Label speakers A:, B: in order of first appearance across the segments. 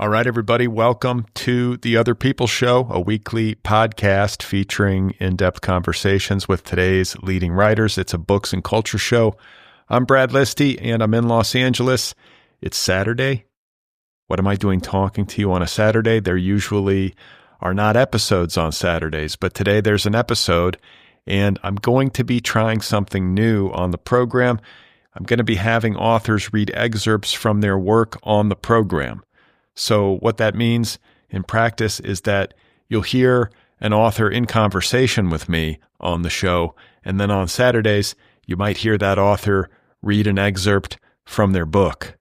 A: All right, everybody, welcome to the Otherppl Show, a weekly podcast featuring in-depth conversations with today's leading writers. It's a books and culture show. I'm Brad Listi, and I'm in Los Angeles. It's Saturday. What am I doing talking to you on a Saturday? There usually are not episodes on Saturdays, but today there's an episode, and I'm going to be trying something new on the program. I'm going to be having authors read excerpts from their work on the program. So what that means in practice is that you'll hear an author in conversation with me on the show, and then on Saturdays, you might hear that author read an excerpt from their book.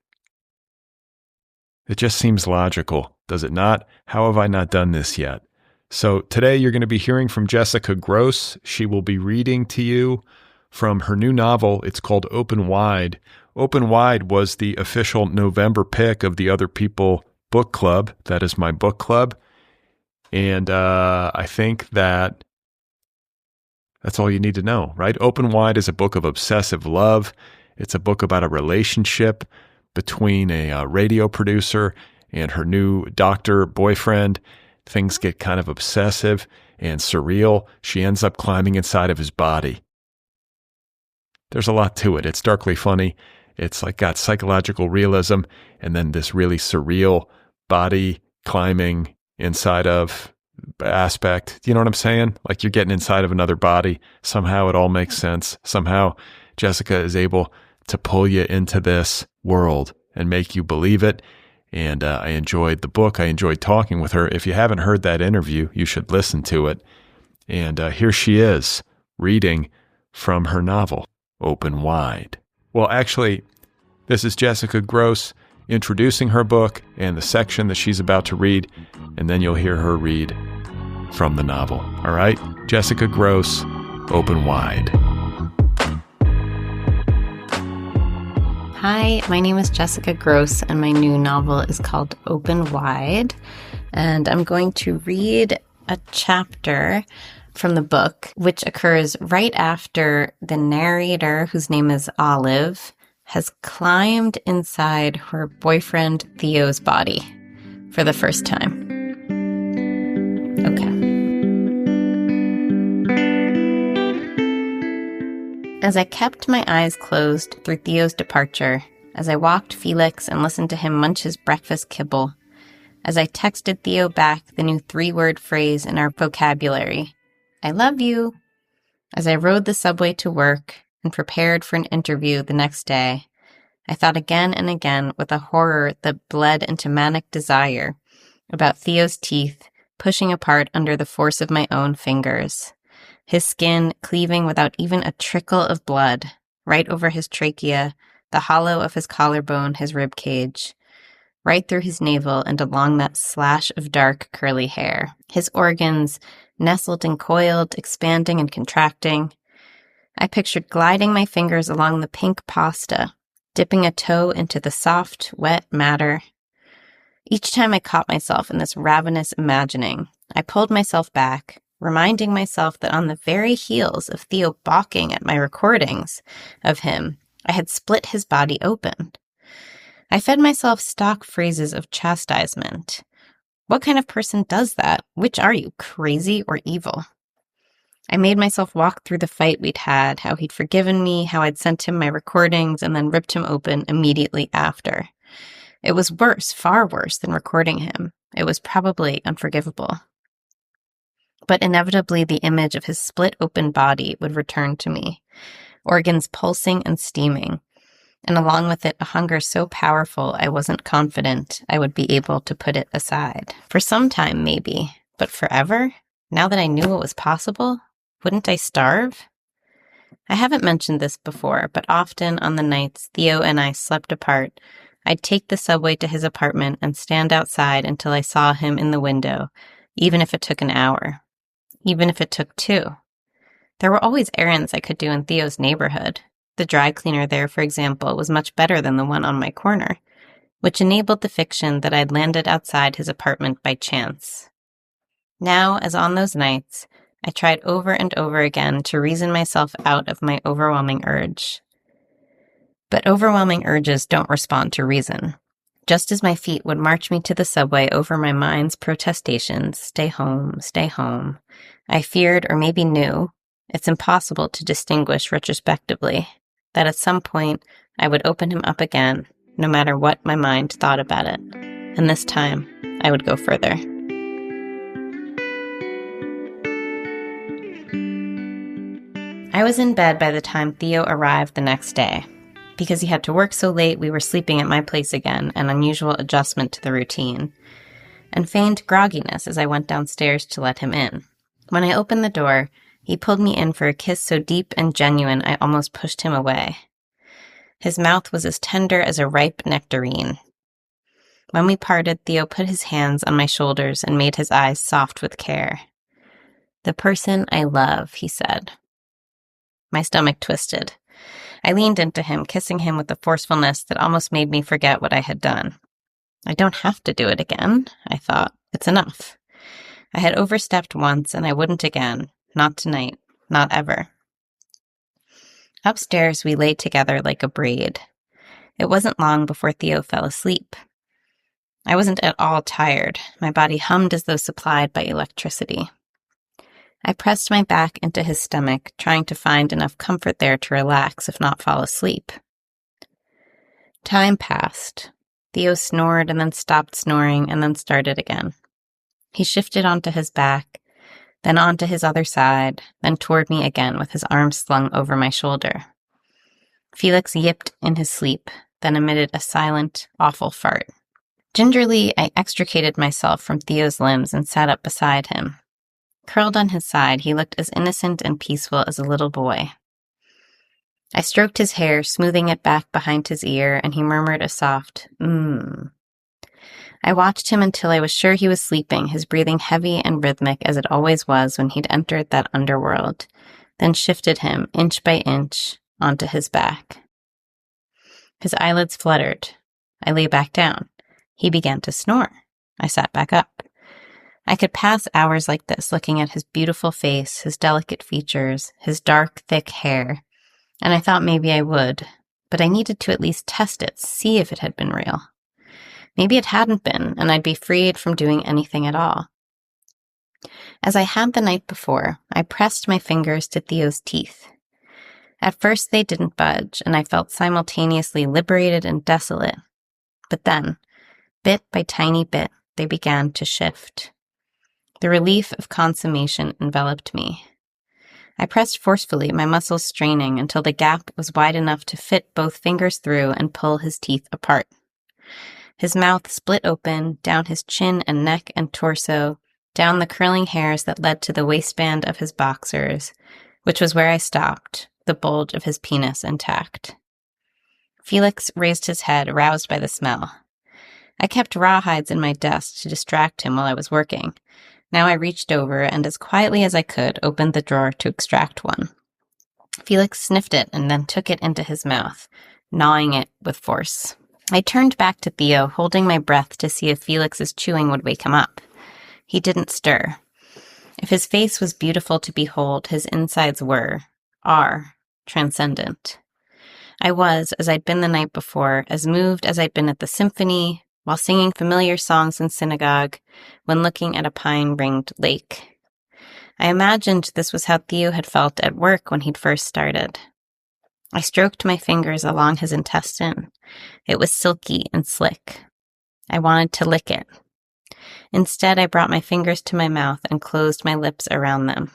A: It just seems logical, does it not? How have I not done this yet? So today you're going to be hearing from Jessica Gross. She will be reading to you from her new novel. It's called Open Wide. Open Wide was the official November pick of the Otherppl Book Club. That is my book club. And I think that's all you need to know, right? Open Wide is a book of obsessive love. It's a book about a relationship between a radio producer and her new doctor boyfriend. Things get kind of obsessive and surreal. She ends up climbing inside of his body. There's a lot to it. It's darkly funny. It's like got psychological realism and then this really surreal body climbing inside of aspect. You know what I'm saying? Like you're getting inside of another body. Somehow it all makes sense. Somehow Jessica is able to pull you into this world and make you believe it. And I enjoyed the book. I enjoyed talking with her. If you haven't heard that interview, you should listen to it. And here she is reading from her novel, Open Wide. Well, actually, this is Jessica Gross introducing her book and the section that she's about to read, and then you'll hear her read from the novel. All right? Jessica Gross, Open Wide.
B: Hi, my name is Jessica Gross, and my new novel is called Open Wide, and I'm going to read a chapter from the book, which occurs right after the narrator, whose name is Olive, has climbed inside her boyfriend Theo's body for the first time. Okay. As I kept my eyes closed through Theo's departure, as I walked Felix and listened to him munch his breakfast kibble, as I texted Theo back the new 3-word phrase in our vocabulary, I love you, as I rode the subway to work and prepared for an interview the next day, I thought again and again with a horror that bled into manic desire about Theo's teeth pushing apart under the force of my own fingers, his skin cleaving without even a trickle of blood, right over his trachea, the hollow of his collarbone, his rib cage, right through his navel and along that slash of dark curly hair, his organs nestled and coiled, expanding and contracting. I pictured gliding my fingers along the pink pasta, dipping a toe into the soft, wet matter. Each time I caught myself in this ravenous imagining, I pulled myself back, reminding myself that on the very heels of Theo balking at my recordings of him, I had split his body open. I fed myself stock phrases of chastisement. What kind of person does that? Which are you, crazy or evil? I made myself walk through the fight we'd had, how he'd forgiven me, how I'd sent him my recordings and then ripped him open immediately after. It was worse, far worse than recording him. It was probably unforgivable. But inevitably the image of his split open body would return to me, organs pulsing and steaming, and along with it a hunger so powerful I wasn't confident I would be able to put it aside. For some time, maybe, but forever? Now that I knew it was possible, wouldn't I starve? I haven't mentioned this before, but often on the nights Theo and I slept apart, I'd take the subway to his apartment and stand outside until I saw him in the window, even if it took an hour, even if it took 2. There were always errands I could do in Theo's neighborhood. The dry cleaner there, for example, was much better than the one on my corner, which enabled the fiction that I'd landed outside his apartment by chance. Now, as on those nights, I tried over and over again to reason myself out of my overwhelming urge. But overwhelming urges don't respond to reason. Just as my feet would march me to the subway over my mind's protestations, stay home, I feared, or maybe knew, it's impossible to distinguish retrospectively, that at some point I would open him up again, no matter what my mind thought about it. And this time, I would go further. I was in bed by the time Theo arrived the next day. Because he had to work so late, we were sleeping at my place again, an unusual adjustment to the routine, and feigned grogginess as I went downstairs to let him in. When I opened the door, he pulled me in for a kiss so deep and genuine I almost pushed him away. His mouth was as tender as a ripe nectarine. When we parted, Theo put his hands on my shoulders and made his eyes soft with care. "The person I love," he said. My stomach twisted. I leaned into him, kissing him with a forcefulness that almost made me forget what I had done. I don't have to do it again, I thought. It's enough. I had overstepped once, and I wouldn't again. Not tonight. Not ever. Upstairs, we lay together like a braid. It wasn't long before Theo fell asleep. I wasn't at all tired. My body hummed as though supplied by electricity. I pressed my back into his stomach, trying to find enough comfort there to relax, if not fall asleep. Time passed. Theo snored and then stopped snoring and then started again. He shifted onto his back, then onto his other side, then toward me again with his arms slung over my shoulder. Felix yipped in his sleep, then emitted a silent, awful fart. Gingerly, I extricated myself from Theo's limbs and sat up beside him. Curled on his side, he looked as innocent and peaceful as a little boy. I stroked his hair, smoothing it back behind his ear, and he murmured a soft, I watched him until I was sure he was sleeping, his breathing heavy and rhythmic as it always was when he'd entered that underworld, then shifted him, inch by inch, onto his back. His eyelids fluttered. I lay back down. He began to snore. I sat back up. I could pass hours like this, looking at his beautiful face, his delicate features, his dark, thick hair, and I thought maybe I would, but I needed to at least test it, see if it had been real. Maybe it hadn't been, and I'd be freed from doing anything at all. As I had the night before, I pressed my fingers to Theo's teeth. At first they didn't budge, and I felt simultaneously liberated and desolate. But then, bit by tiny bit, they began to shift. The relief of consummation enveloped me. I pressed forcefully, my muscles straining, until the gap was wide enough to fit both fingers through and pull his teeth apart. His mouth split open, down his chin and neck and torso, down the curling hairs that led to the waistband of his boxers, which was where I stopped, the bulge of his penis intact. Felix raised his head, aroused by the smell. I kept rawhides in my desk to distract him while I was working. Now I reached over and, as quietly as I could, opened the drawer to extract one. Felix sniffed it and then took it into his mouth, gnawing it with force. I turned back to Theo, holding my breath to see if Felix's chewing would wake him up. He didn't stir. If his face was beautiful to behold, his insides are, transcendent. I was, as I'd been the night before, as moved as I'd been at the symphony, while singing familiar songs in synagogue, when looking at a pine-ringed lake. I imagined this was how Theo had felt at work when he'd first started. I stroked my fingers along his intestine. It was silky and slick. I wanted to lick it. Instead, I brought my fingers to my mouth and closed my lips around them.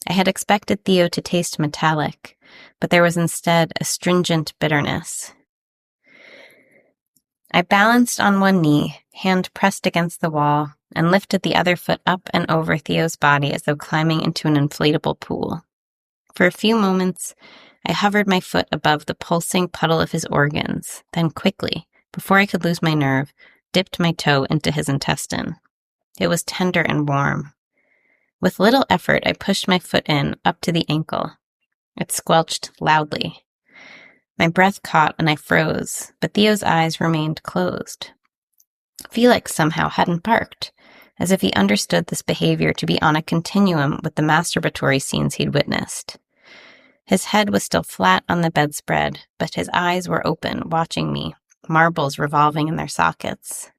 B: I had expected Theo to taste metallic, but there was instead a stringent bitterness. I balanced on one knee, hand pressed against the wall, and lifted the other foot up and over Theo's body as though climbing into an inflatable pool. For a few moments, I hovered my foot above the pulsing puddle of his organs, then quickly, before I could lose my nerve, dipped my toe into his intestine. It was tender and warm. With little effort, I pushed my foot in, up to the ankle. It squelched loudly. My breath caught and I froze, but Theo's eyes remained closed. Felix somehow hadn't barked, as if he understood this behavior to be on a continuum with the masturbatory scenes he'd witnessed. His head was still flat on the bedspread, but his eyes were open, watching me, marbles revolving in their sockets.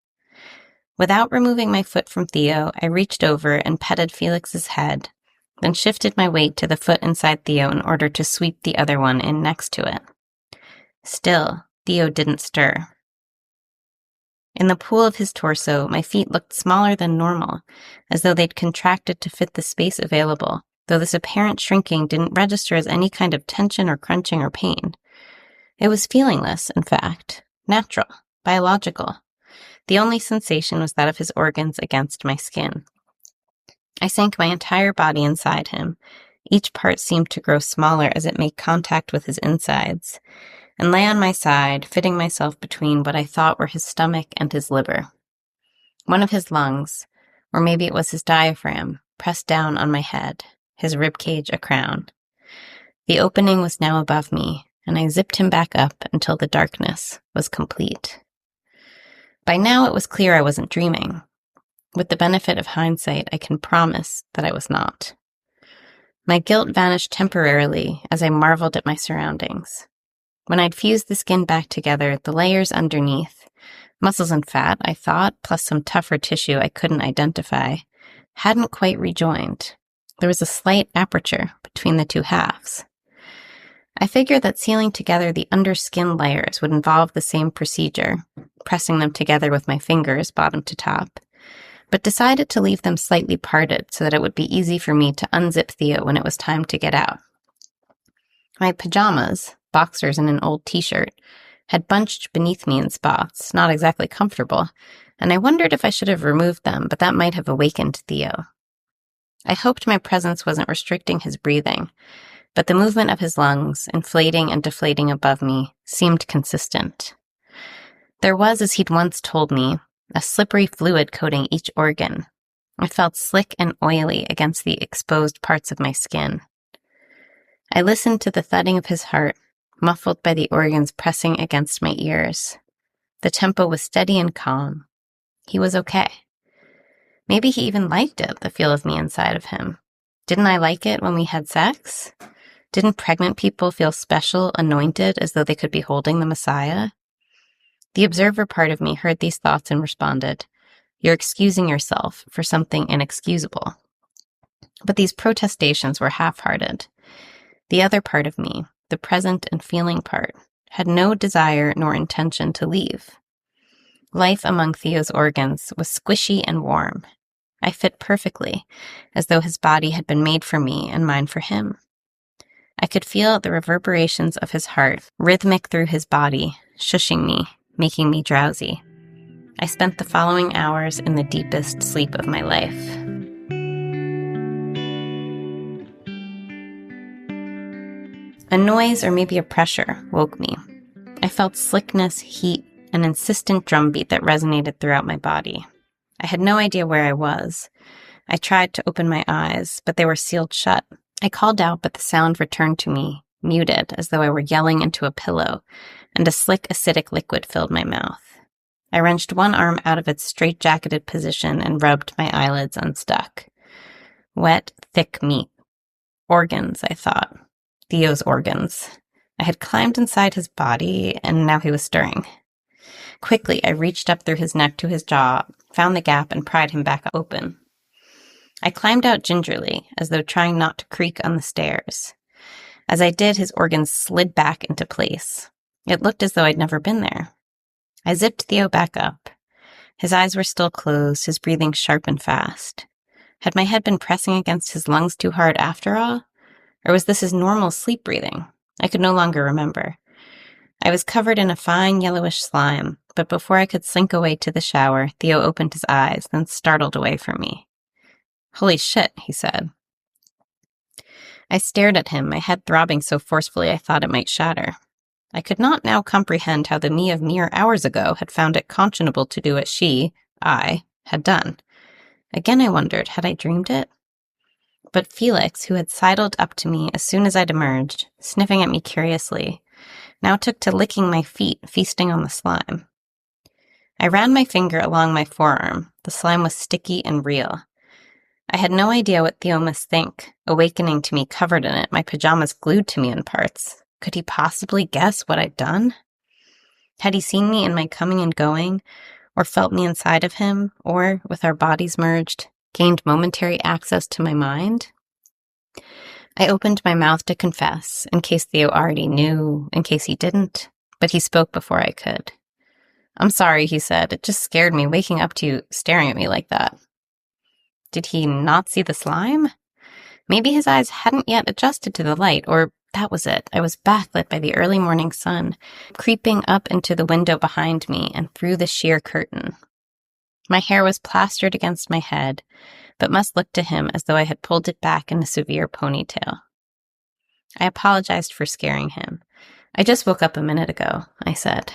B: Without removing my foot from Theo, I reached over and petted Felix's head, then shifted my weight to the foot inside Theo in order to sweep the other one in next to it. Still, Theo didn't stir. In the pool of his torso, my feet looked smaller than normal, as though they'd contracted to fit the space available, though this apparent shrinking didn't register as any kind of tension or crunching or pain. It was feelingless, in fact, natural, biological. The only sensation was that of his organs against my skin. I sank my entire body inside him. Each part seemed to grow smaller as it made contact with his insides, and lay on my side, fitting myself between what I thought were his stomach and his liver. One of his lungs, or maybe it was his diaphragm, pressed down on my head, his ribcage a crown. The opening was now above me, and I zipped him back up until the darkness was complete. By now it was clear I wasn't dreaming. With the benefit of hindsight, I can promise that I was not. My guilt vanished temporarily as I marveled at my surroundings. When I'd fused the skin back together, the layers underneath, muscles and fat, I thought, plus some tougher tissue I couldn't identify, hadn't quite rejoined. There was a slight aperture between the two halves. I figured that sealing together the underskin layers would involve the same procedure, pressing them together with my fingers, bottom to top, but decided to leave them slightly parted so that it would be easy for me to unzip Theo when it was time to get out. My pajamas, boxers and an old t-shirt, had bunched beneath me in spots, not exactly comfortable, and I wondered if I should have removed them, but that might have awakened Theo. I hoped my presence wasn't restricting his breathing, but the movement of his lungs, inflating and deflating above me, seemed consistent. There was, as he'd once told me, a slippery fluid coating each organ. It felt slick and oily against the exposed parts of my skin. I listened to the thudding of his heart, muffled by the organs pressing against my ears. The tempo was steady and calm. He was okay. Maybe he even liked it, the feel of me inside of him. Didn't I like it when we had sex? Didn't pregnant people feel special, anointed, as though they could be holding the Messiah? The observer part of me heard these thoughts and responded, "You're excusing yourself for something inexcusable." But these protestations were half-hearted. The other part of me, the present and feeling part, had no desire nor intention to leave. Life among Theo's organs was squishy and warm. I fit perfectly, as though his body had been made for me and mine for him. I could feel the reverberations of his heart, rhythmic through his body, shushing me, making me drowsy. I spent the following hours in the deepest sleep of my life. A noise, or maybe a pressure, woke me. I felt slickness, heat, an insistent drumbeat that resonated throughout my body. I had no idea where I was. I tried to open my eyes, but they were sealed shut. I called out, but the sound returned to me, muted, as though I were yelling into a pillow, and a slick, acidic liquid filled my mouth. I wrenched one arm out of its straight-jacketed position and rubbed my eyelids unstuck. Wet, thick meat. Organs, I thought. Theo's organs. I had climbed inside his body, and now he was stirring. Quickly, I reached up through his neck to his jaw, found the gap, and pried him back open. I climbed out gingerly, as though trying not to creak on the stairs. As I did, his organs slid back into place. It looked as though I'd never been there. I zipped Theo back up. His eyes were still closed, his breathing sharp and fast. Had my head been pressing against his lungs too hard after all? Or was this his normal sleep breathing? I could no longer remember. I was covered in a fine yellowish slime, but before I could slink away to the shower, Theo opened his eyes, then startled away from me. "Holy shit," he said. I stared at him, my head throbbing so forcefully I thought it might shatter. I could not now comprehend how the me of mere hours ago had found it conscionable to do what I, had done. Again I wondered, had I dreamed it? But Felix, who had sidled up to me as soon as I'd emerged, sniffing at me curiously, now took to licking my feet, feasting on the slime. I ran my finger along my forearm. The slime was sticky and real. I had no idea what Theo must think, awakening to me covered in it, my pajamas glued to me in parts. Could he possibly guess what I'd done? Had he seen me in my coming and going, or felt me inside of him, or, with our bodies merged, gained momentary access to my mind? I opened my mouth to confess, in case Theo already knew, in case he didn't, but he spoke before I could. "I'm sorry," he said. "It just scared me, waking up to you staring at me like that." Did he not see the slime? Maybe his eyes hadn't yet adjusted to the light, or that was it. I was backlit by the early morning sun, creeping up into the window behind me and through the sheer curtain. My hair was plastered against my head, but must look to him as though I had pulled it back in a severe ponytail. I apologized for scaring him. "I just woke up a minute ago," I said.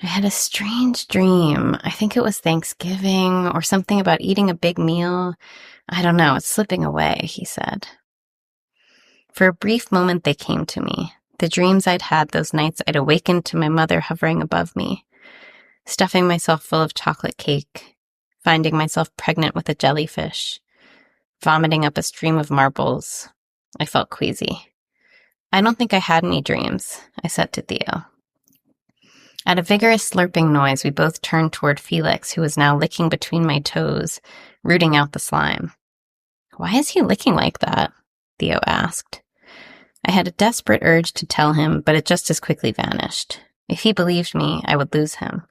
B: "I had a strange dream. I think it was Thanksgiving or something about eating a big meal. I don't know, it's slipping away," he said. For a brief moment they came to me, the dreams I'd had those nights I'd awakened to my mother hovering above me, stuffing myself full of chocolate cake, finding myself pregnant with a jellyfish, vomiting up a stream of marbles. I felt queasy. "I don't think I had any dreams," I said to Theo. At a vigorous slurping noise, we both turned toward Felix, who was now licking between my toes, rooting out the slime. "Why is he licking like that?" Theo asked. I had a desperate urge to tell him, but it just as quickly vanished. If he believed me, I would lose him.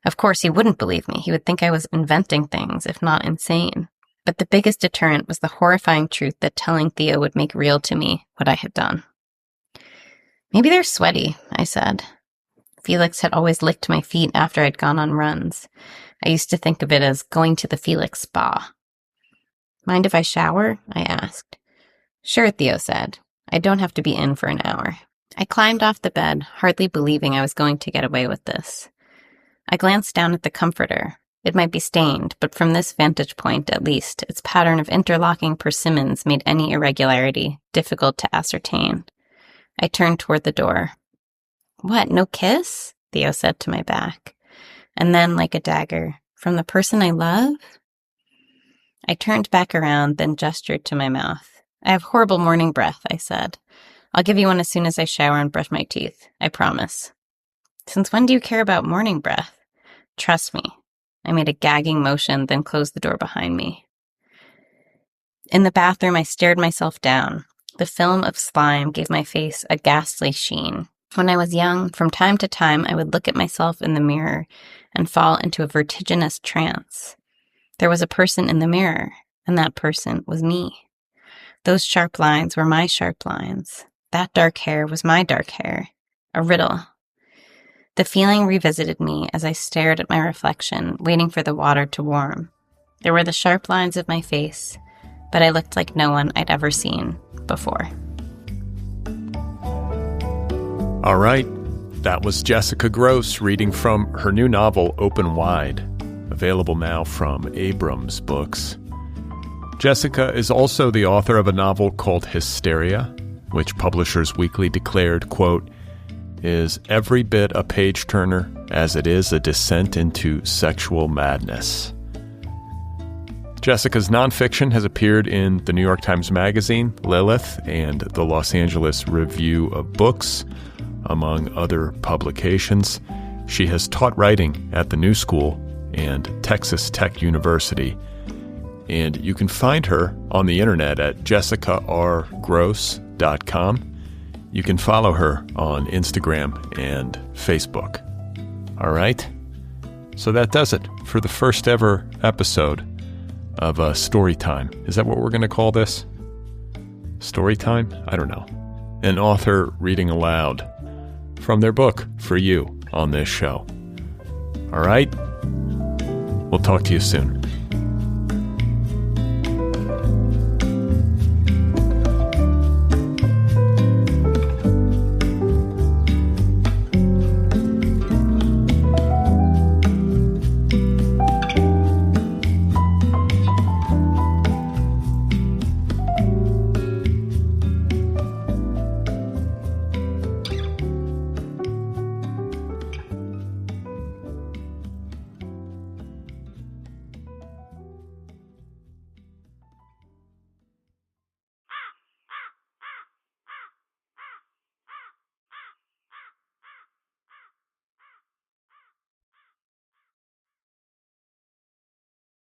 B: Of course, he wouldn't believe me. He would think I was inventing things, if not insane. But the biggest deterrent was the horrifying truth that telling Theo would make real to me what I had done. "Maybe they're sweaty," I said. Felix had always licked my feet after I'd gone on runs. I used to think of it as going to the Felix spa. "Mind if I shower?" I asked. "Sure," Theo said. "I don't have to be in for an hour." I climbed off the bed, hardly believing I was going to get away with this. I glanced down at the comforter. It might be stained, but from this vantage point, at least, its pattern of interlocking persimmons made any irregularity difficult to ascertain. I turned toward the door. "What, no kiss?" Theo said to my back. And then, like a dagger, "From the person I love?" I turned back around, then gestured to my mouth. "I have horrible morning breath," I said. "I'll give you one as soon as I shower and brush my teeth. I promise." "Since when do you care about morning breath?" "Trust me." I made a gagging motion, then closed the door behind me. In the bathroom, I stared myself down. The film of slime gave my face a ghastly sheen. When I was young, from time to time, I would look at myself in the mirror and fall into a vertiginous trance. There was a person in the mirror, and that person was me. Those sharp lines were my sharp lines. That dark hair was my dark hair. A riddle. The feeling revisited me as I stared at my reflection, waiting for the water to warm. There were the sharp lines of my face, but I looked like no one I'd ever seen before.
A: All right, that was Jessica Gross reading from her new novel, Open Wide, available now from Abrams Books. Jessica is also the author of a novel called Hysteria, which Publishers Weekly declared, quote, is every bit a page-turner as it is a descent into sexual madness. Jessica's nonfiction has appeared in the New York Times Magazine, Lilith, and the Los Angeles Review of Books, among other publications. She has taught writing at the New School and Texas Tech University, and you can find her on the internet at jessicargross.com. You can follow her on Instagram and Facebook. All right? So that does it for the first ever episode of Storytime. Is that what we're going to call this? Storytime? I don't know. An author reading aloud from their book for you on this show. All right? We'll talk to you soon.